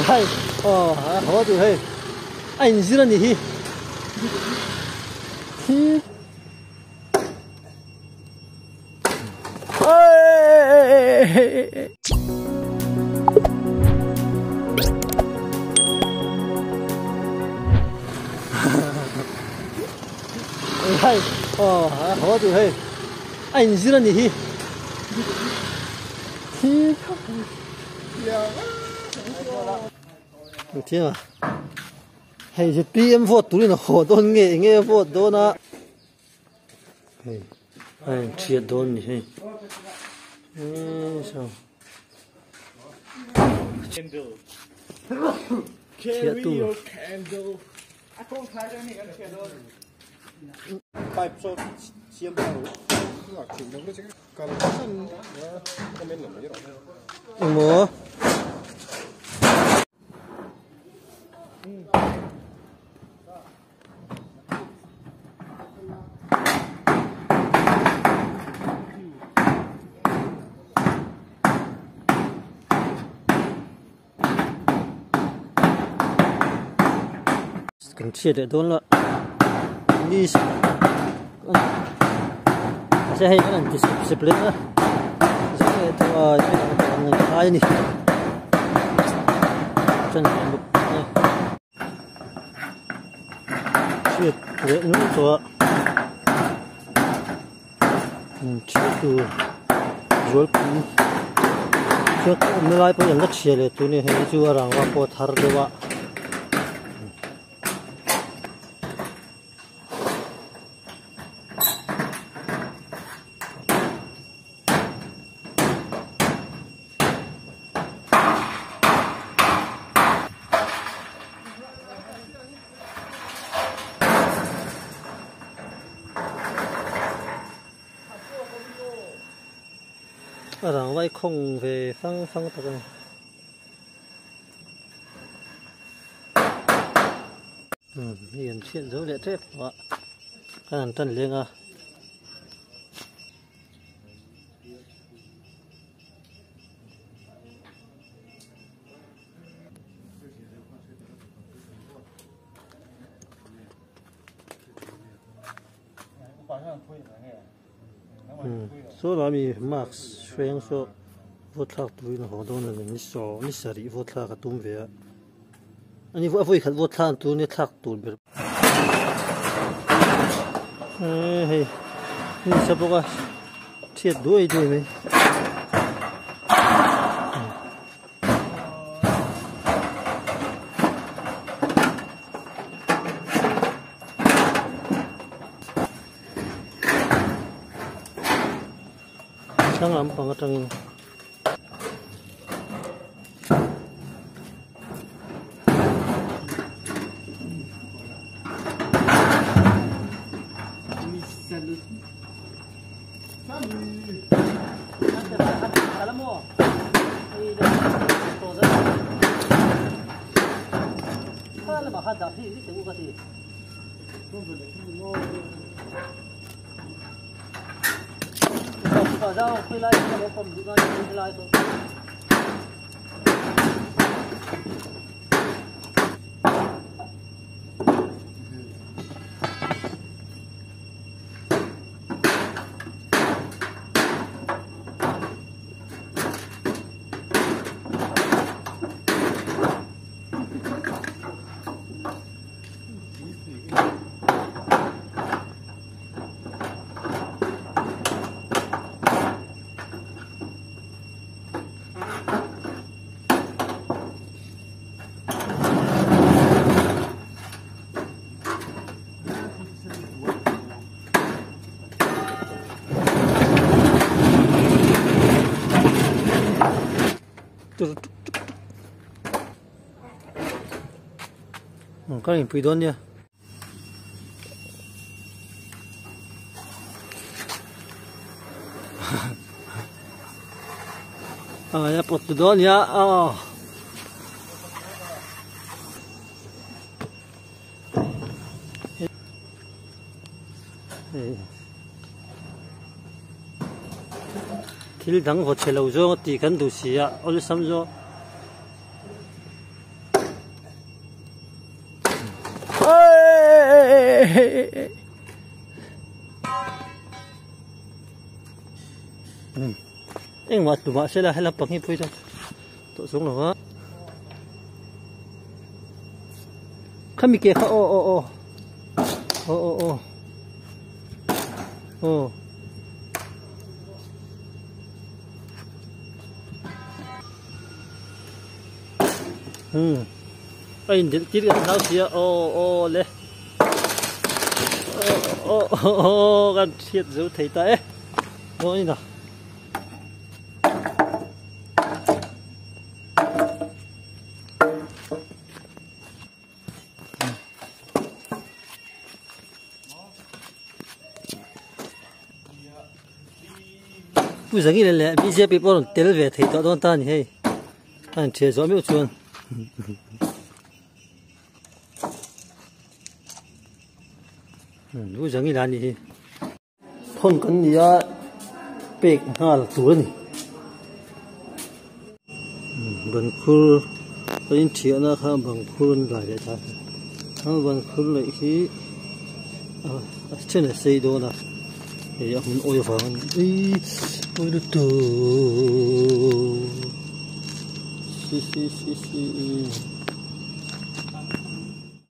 Hay, khó chịu hay. Anh gì là gì? Hay, khó chịu hay. Anh gì là gì? Thế mà hay chứ PM vote tụi nó khó đồn nghe vote đồn à hay triệt đồn nhỉ hay sao triệt tu bài số chiếm bao là chịu được cái cần sân comment là mấy rồi mua cần chia để đốn là đi sẽ hay cái này sẽ lên nữa sẽ thôi hai này chân một chia để nữa rồi chia từ rồi cũng trước mới lại bây giờ nó chia để tụi này hay chưa rằng qua po thar được vậy rằng vay không về phăng thật rồi hiện chuyện dấu địa thế ạ cái này chân lên à số là mình max xuyên số vượt thác tuổi nó họ đâu là mình số mình xử lý vượt thác cái tôm về anh ấy vui khát vượt thác tuổi này thác tuổi về heyนี่สปอกเทียดด้วยดีไหมช่างลำปังจังอินBây giờ quay lại cái bộ phim của anh quay lại thôi. Có hình phi đón nha. Ya pot đón ya. thil dang ho chelo zo ti kan du sia ol sam zo em mà tụi bạn sẽ là hay là bằng hiệp thôi tụi xuống rồi á không bị kia ô anh đến chỉ là tháo xía ô lê gan thiệt dữ thấy tay ôi nào bây giờ cái này bây giờ bị bọn tiêu về thấy tao đoan ta nhỉ anh chơi gió miêu chuồn bây giờ cái là gì thôn cái gì á bẹt ha là tuổi này bằng khul cái chuyện nó khá bằng khul lại để ta nó bằng khul lại khi trên này xây đồ nè thì mình ôi vào ôi được từ xí